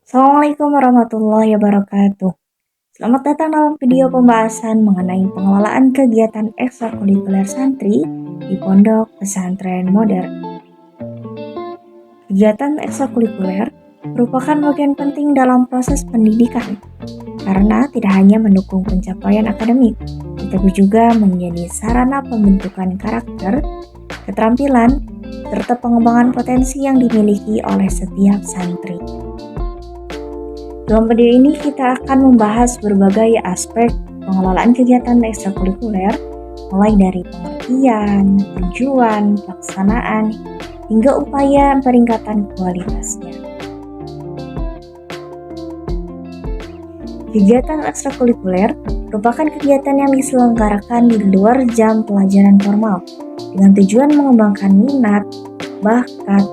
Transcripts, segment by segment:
Assalamualaikum warahmatullahi wabarakatuh. Selamat datang dalam video pembahasan mengenai pengelolaan kegiatan ekstrakurikuler santri di Pondok Pesantren Modern. Kegiatan ekstrakurikuler merupakan bagian penting dalam proses pendidikan karena tidak hanya mendukung pencapaian akademik, tetapi juga menjadi sarana pembentukan karakter, keterampilan, serta pengembangan potensi yang dimiliki oleh setiap santri. Dalam video ini kita akan membahas berbagai aspek pengelolaan kegiatan ekstrakurikuler, mulai dari pengertian, tujuan, pelaksanaan, hingga upaya peningkatan kualitasnya. Kegiatan ekstrakurikuler merupakan kegiatan yang diselenggarakan di luar jam pelajaran formal dengan tujuan mengembangkan minat, bakat,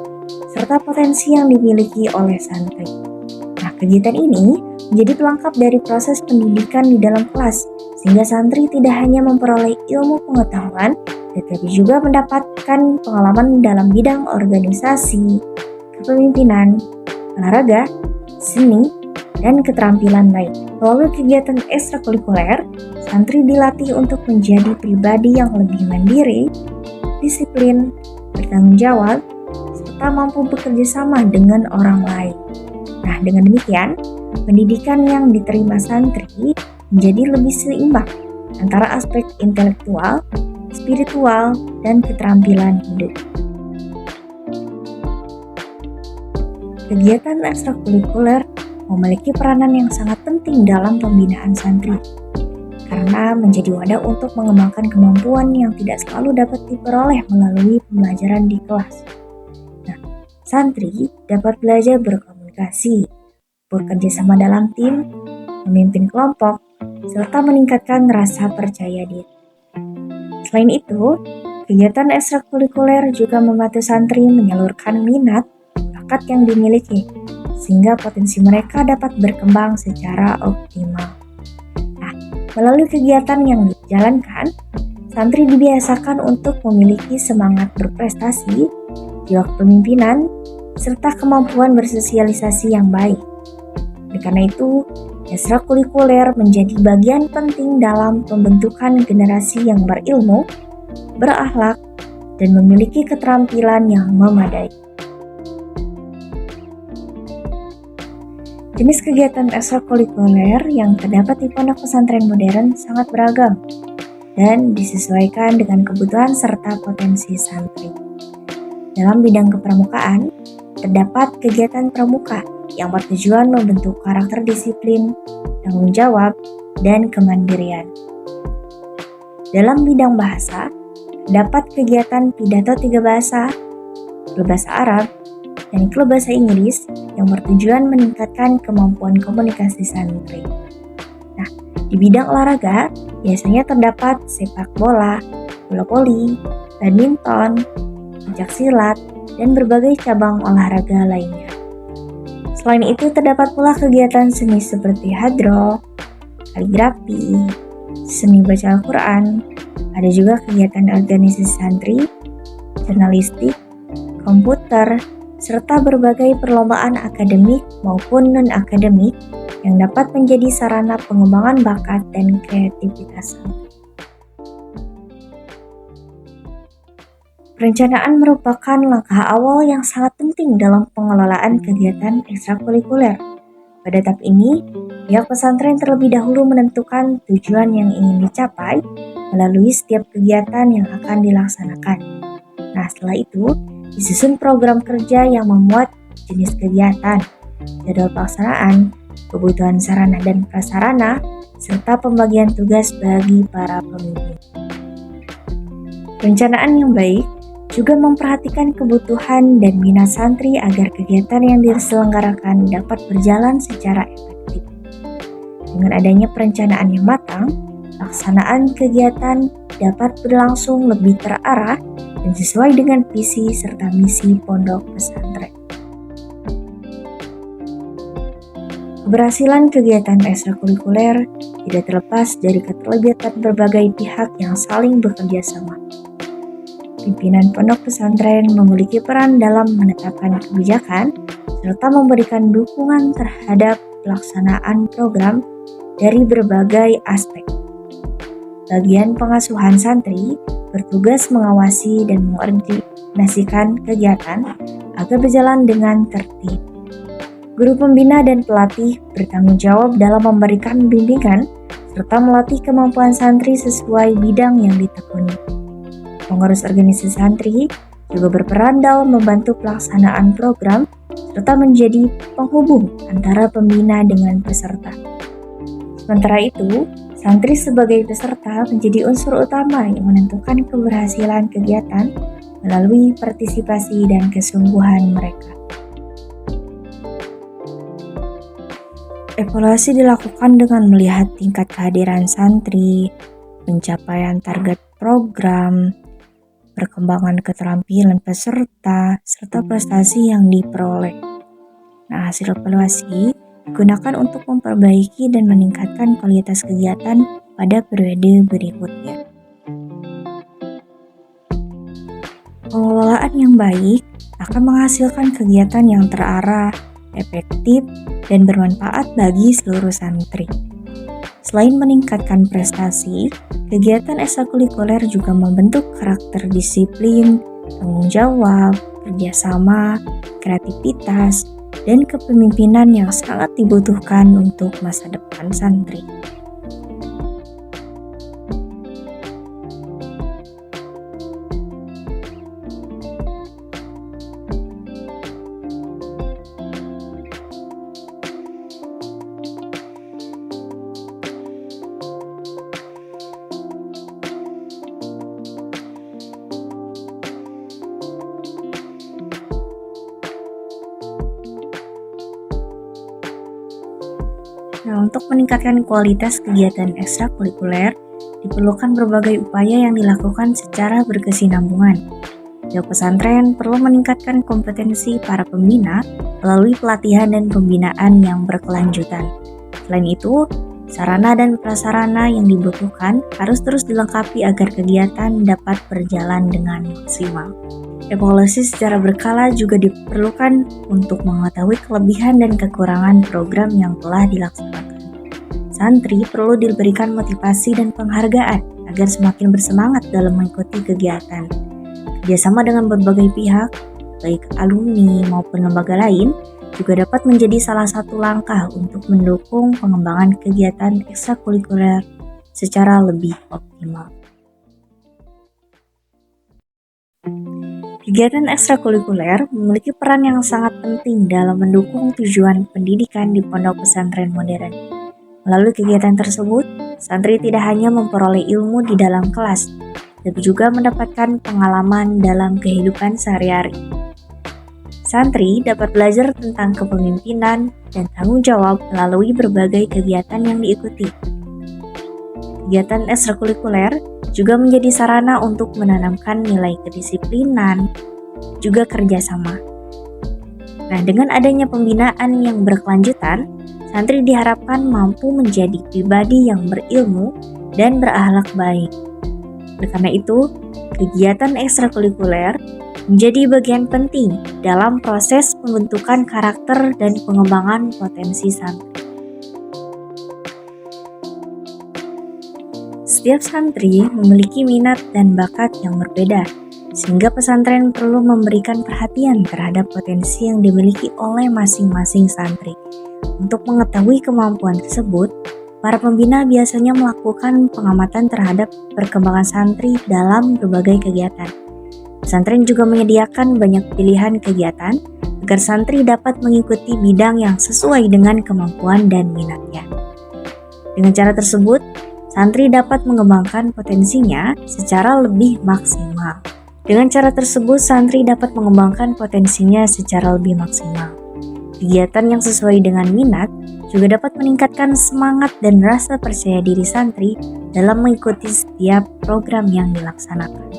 serta potensi yang dimiliki oleh santri. Kegiatan ini menjadi pelengkap dari proses pendidikan di dalam kelas, sehingga santri tidak hanya memperoleh ilmu pengetahuan, tetapi juga mendapatkan pengalaman dalam bidang organisasi, kepemimpinan, olahraga, seni, dan keterampilan lain. Melalui kegiatan ekstrakurikuler, santri dilatih untuk menjadi pribadi yang lebih mandiri, disiplin, bertanggung jawab, serta mampu bekerja sama dengan orang lain. Nah, dengan demikian, pendidikan yang diterima santri menjadi lebih seimbang antara aspek intelektual, spiritual, dan keterampilan hidup. Kegiatan ekstrakurikuler memiliki peranan yang sangat penting dalam pembinaan santri, karena menjadi wadah untuk mengembangkan kemampuan yang tidak selalu dapat diperoleh melalui pembelajaran di kelas. Nah, santri dapat belajar bekerja sama dalam tim, memimpin kelompok, serta meningkatkan rasa percaya diri. Selain itu, kegiatan ekstrakurikuler juga membantu santri menyalurkan minat, bakat yang dimiliki, sehingga potensi mereka dapat berkembang secara optimal. Nah, melalui kegiatan yang dijalankan, santri dibiasakan untuk memiliki semangat berprestasi, jiwa kepemimpinan, serta kemampuan bersosialisasi yang baik. Oleh karena itu, ekstrakurikuler menjadi bagian penting dalam pembentukan generasi yang berilmu, berakhlak, dan memiliki keterampilan yang memadai. Jenis kegiatan ekstrakurikuler yang terdapat di Pondok Pesantren Modern sangat beragam dan disesuaikan dengan kebutuhan serta potensi santri. Dalam bidang kepramukaan, terdapat kegiatan pramuka yang bertujuan membentuk karakter disiplin, tanggung jawab, dan kemandirian. Dalam bidang bahasa, terdapat kegiatan pidato 3 bahasa, klub bahasa Arab, dan klub bahasa Inggris yang bertujuan meningkatkan kemampuan komunikasi santri. Nah, di bidang olahraga, biasanya terdapat sepak bola, bola voli, badminton, pencaksilat, dan berbagai cabang olahraga lainnya. Selain itu, terdapat pula kegiatan seni seperti hadroh, kaligrafi, seni baca Al-Quran, ada juga kegiatan organisasi santri, jurnalistik, komputer, serta berbagai perlombaan akademik maupun non-akademik yang dapat menjadi sarana pengembangan bakat dan kreativitas santri. Perencanaan merupakan langkah awal yang sangat penting dalam pengelolaan kegiatan ekstrakurikuler. Pada tahap ini, pihak pesantren terlebih dahulu menentukan tujuan yang ingin dicapai melalui setiap kegiatan yang akan dilaksanakan. Nah, setelah itu, disusun program kerja yang memuat jenis kegiatan, jadwal pelaksanaan, kebutuhan sarana dan prasarana, serta pembagian tugas bagi para pemimpin. Perencanaan yang baik juga memperhatikan kebutuhan dan minat santri agar kegiatan yang diselenggarakan dapat berjalan secara efektif. Dengan adanya perencanaan yang matang, pelaksanaan kegiatan dapat berlangsung lebih terarah dan sesuai dengan visi serta misi pondok pesantren. Keberhasilan kegiatan ekstrakurikuler tidak terlepas dari keterlibatan berbagai pihak yang saling bekerja sama. Pimpinan pondok pesantren memiliki peran dalam menetapkan kebijakan, serta memberikan dukungan terhadap pelaksanaan program dari berbagai aspek. Bagian pengasuhan santri bertugas mengawasi dan mengkoordinasikan kegiatan agar berjalan dengan tertib. Guru pembina dan pelatih bertanggung jawab dalam memberikan bimbingan serta melatih kemampuan santri sesuai bidang yang ditekuni. Pengurus organisasi santri juga berperan dalam membantu pelaksanaan program serta menjadi penghubung antara pembina dengan peserta. Sementara itu, santri sebagai peserta menjadi unsur utama yang menentukan keberhasilan kegiatan melalui partisipasi dan kesungguhan mereka. Evaluasi dilakukan dengan melihat tingkat kehadiran santri, pencapaian target program, perkembangan keterampilan peserta, serta prestasi yang diperoleh. Nah, hasil evaluasi digunakan untuk memperbaiki dan meningkatkan kualitas kegiatan pada periode berikutnya. Pengelolaan yang baik akan menghasilkan kegiatan yang terarah, efektif, dan bermanfaat bagi seluruh santri. Selain meningkatkan prestasi, kegiatan ekstrakurikuler juga membentuk karakter disiplin, tanggung jawab, kerjasama, kreativitas, dan kepemimpinan yang sangat dibutuhkan untuk masa depan santri. Nah, untuk meningkatkan kualitas kegiatan ekstrakurikuler, diperlukan berbagai upaya yang dilakukan secara berkesinambungan. Pihak pesantren perlu meningkatkan kompetensi para pembina melalui pelatihan dan pembinaan yang berkelanjutan. Selain itu, sarana dan prasarana yang dibutuhkan harus terus dilengkapi agar kegiatan dapat berjalan dengan maksimal. Evaluasi secara berkala juga diperlukan untuk mengetahui kelebihan dan kekurangan program yang telah dilaksanakan. Santri perlu diberikan motivasi dan penghargaan agar semakin bersemangat dalam mengikuti kegiatan. Kerjasama dengan berbagai pihak, baik alumni maupun lembaga lain, juga dapat menjadi salah satu langkah untuk mendukung pengembangan kegiatan ekstrakurikuler secara lebih optimal. Kegiatan ekstrakurikuler memiliki peran yang sangat penting dalam mendukung tujuan pendidikan di pondok pesantren modern. Melalui kegiatan tersebut, santri tidak hanya memperoleh ilmu di dalam kelas, tapi juga mendapatkan pengalaman dalam kehidupan sehari-hari. Santri dapat belajar tentang kepemimpinan dan tanggung jawab melalui berbagai kegiatan yang diikuti. Kegiatan ekstrakurikuler juga menjadi sarana untuk menanamkan nilai kedisiplinan, juga kerjasama. Nah, dengan adanya pembinaan yang berkelanjutan, santri diharapkan mampu menjadi pribadi yang berilmu dan berakhlak baik. Oleh karena itu, kegiatan ekstrakurikuler menjadi bagian penting dalam proses pembentukan karakter dan pengembangan potensi santri. Setiap santri memiliki minat dan bakat yang berbeda, sehingga pesantren perlu memberikan perhatian terhadap potensi yang dimiliki oleh masing-masing santri. Untuk mengetahui kemampuan tersebut, para pembina biasanya melakukan pengamatan terhadap perkembangan santri dalam berbagai kegiatan. Pesantren juga menyediakan banyak pilihan kegiatan agar santri dapat mengikuti bidang yang sesuai dengan kemampuan dan minatnya. Dengan cara tersebut, santri dapat mengembangkan potensinya secara lebih maksimal. Dengan cara tersebut, santri dapat mengembangkan potensinya secara lebih maksimal. Kegiatan yang sesuai dengan minat juga dapat meningkatkan semangat dan rasa percaya diri santri dalam mengikuti setiap program yang dilaksanakan.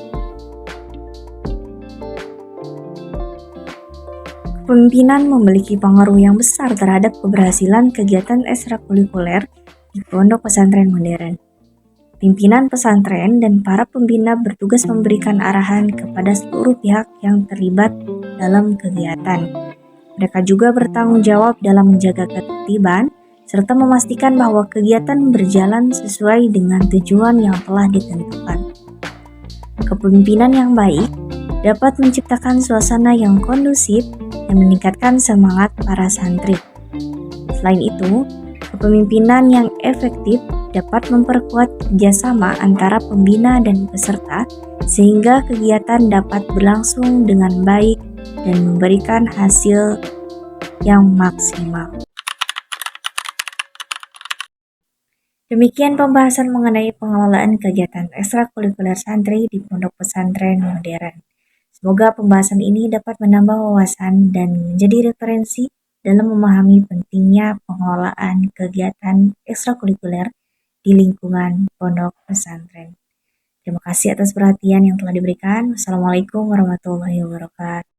Kepemimpinan memiliki pengaruh yang besar terhadap keberhasilan kegiatan ekstrakurikuler di pondok pesantren modern. Pimpinan pesantren dan para pembina bertugas memberikan arahan kepada seluruh pihak yang terlibat dalam kegiatan. Mereka juga bertanggung jawab dalam menjaga ketertiban serta memastikan bahwa kegiatan berjalan sesuai dengan tujuan yang telah ditentukan. Kepemimpinan yang baik dapat menciptakan suasana yang kondusif dan meningkatkan semangat para santri. Selain itu, kepemimpinan yang efektif dapat memperkuat kerjasama antara pembina dan peserta sehingga kegiatan dapat berlangsung dengan baik dan memberikan hasil yang maksimal. Demikian pembahasan mengenai pengelolaan kegiatan ekstrakurikuler santri di Pondok Pesantren Modern. Semoga pembahasan ini dapat menambah wawasan dan menjadi referensi dalam memahami pentingnya pengelolaan kegiatan ekstrakurikuler di lingkungan Pondok Pesantren. Terima kasih atas perhatian yang telah diberikan. Wassalamualaikum warahmatullahi wabarakatuh.